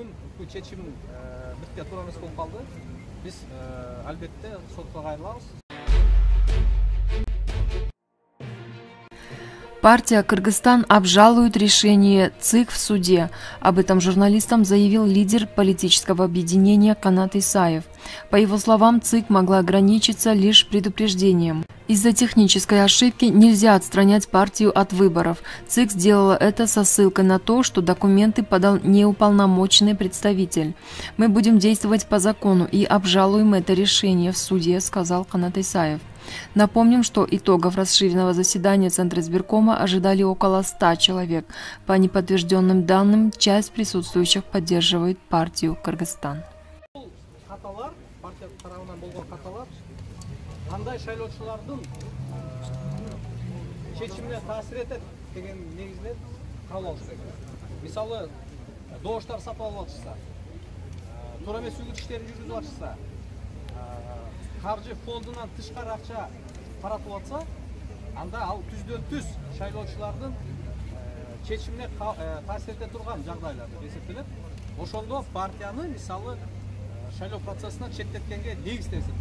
бүгүн бул чечим бирте туура эмес болуп калды. Биз албетте сотко кайрылабыз. Партия «Кыргызстан» обжалует решение ЦИК в суде. Об этом журналистам заявил лидер политического объединения Канат Исаев. По его словам, ЦИК могла ограничиться лишь предупреждением. Из-за технической ошибки нельзя отстранять партию от выборов. ЦИК сделала это со ссылкой на то, что документы подал неуполномоченный представитель. Мы будем действовать по закону и обжалуем это решение в суде, сказал Канат Исаев. Напомним, что итогов расширенного заседания Центра избиркома ожидали около 100 человек. По неподтвержденным данным, часть присутствующих поддерживает партию «Кыргызстан». Кандай шайлоочулардын чечимине таасир этет деген негизинен кабыл алыш керек. Мисалы, добуштар сапалап атышса, туура эмес үгүт иштерин жүргүзүп атышса, каржы фондунан тышкары акча таратылып атса, анда ал түздөн-түз шайлоочулардын чечимине таасир эте турган жагдайлар деп эсептелет. Ошондо партияны мисалы шайлоо процессинен четтеткенге негиз деп эсептелет.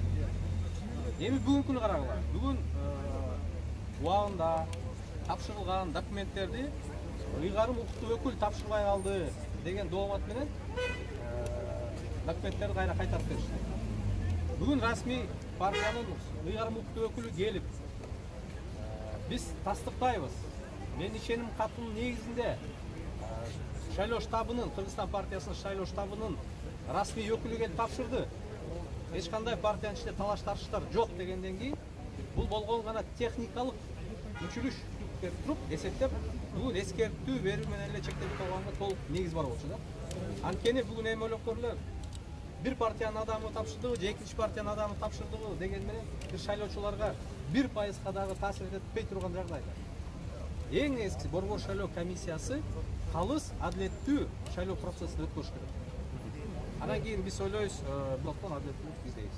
Эми бүгүнкү күнү карагыла. Бүгүн убагында тапшырылган документтерди ыйгарым укуктуу өкүл тапшырбай калды деген доомат менен документтерди кайра кайтарып беришти. Бүгүн расмий партиянын ыйгарым укуктуу өкүлү келип, биз тастыктайбыз. Мен ишеним катынын негизинде шайлоо штабынын, Кыргызстан партиясынын шайлоо штабынын расмий өкүлү келип тапшырды. Эч кандай партиянын ичинде талаш тартыштар жок дегенден кийин бул болгон гана техникалык мүчүлүш деп туруп эсептеп, бүгүн эскертүү берүү менен эле чектелип койгонго толук негиз бар болчу да. Анткени бүгүн эми ойлоп көрүлөр, бир партиянын адамы тапшырдыбы, же экинчи партиянын адамы тапшырдыбы деген менен бир шайлоочуларга 1% дагы таасир этпей турган жагдайда. Эң эски Борбор шайлоо комиссиясы калыс, адилеттүү шайлоо процессин өткөрүш керек. Анан кийин биз ойлойбуз, блоктон адилеттүүлүк издейбиз.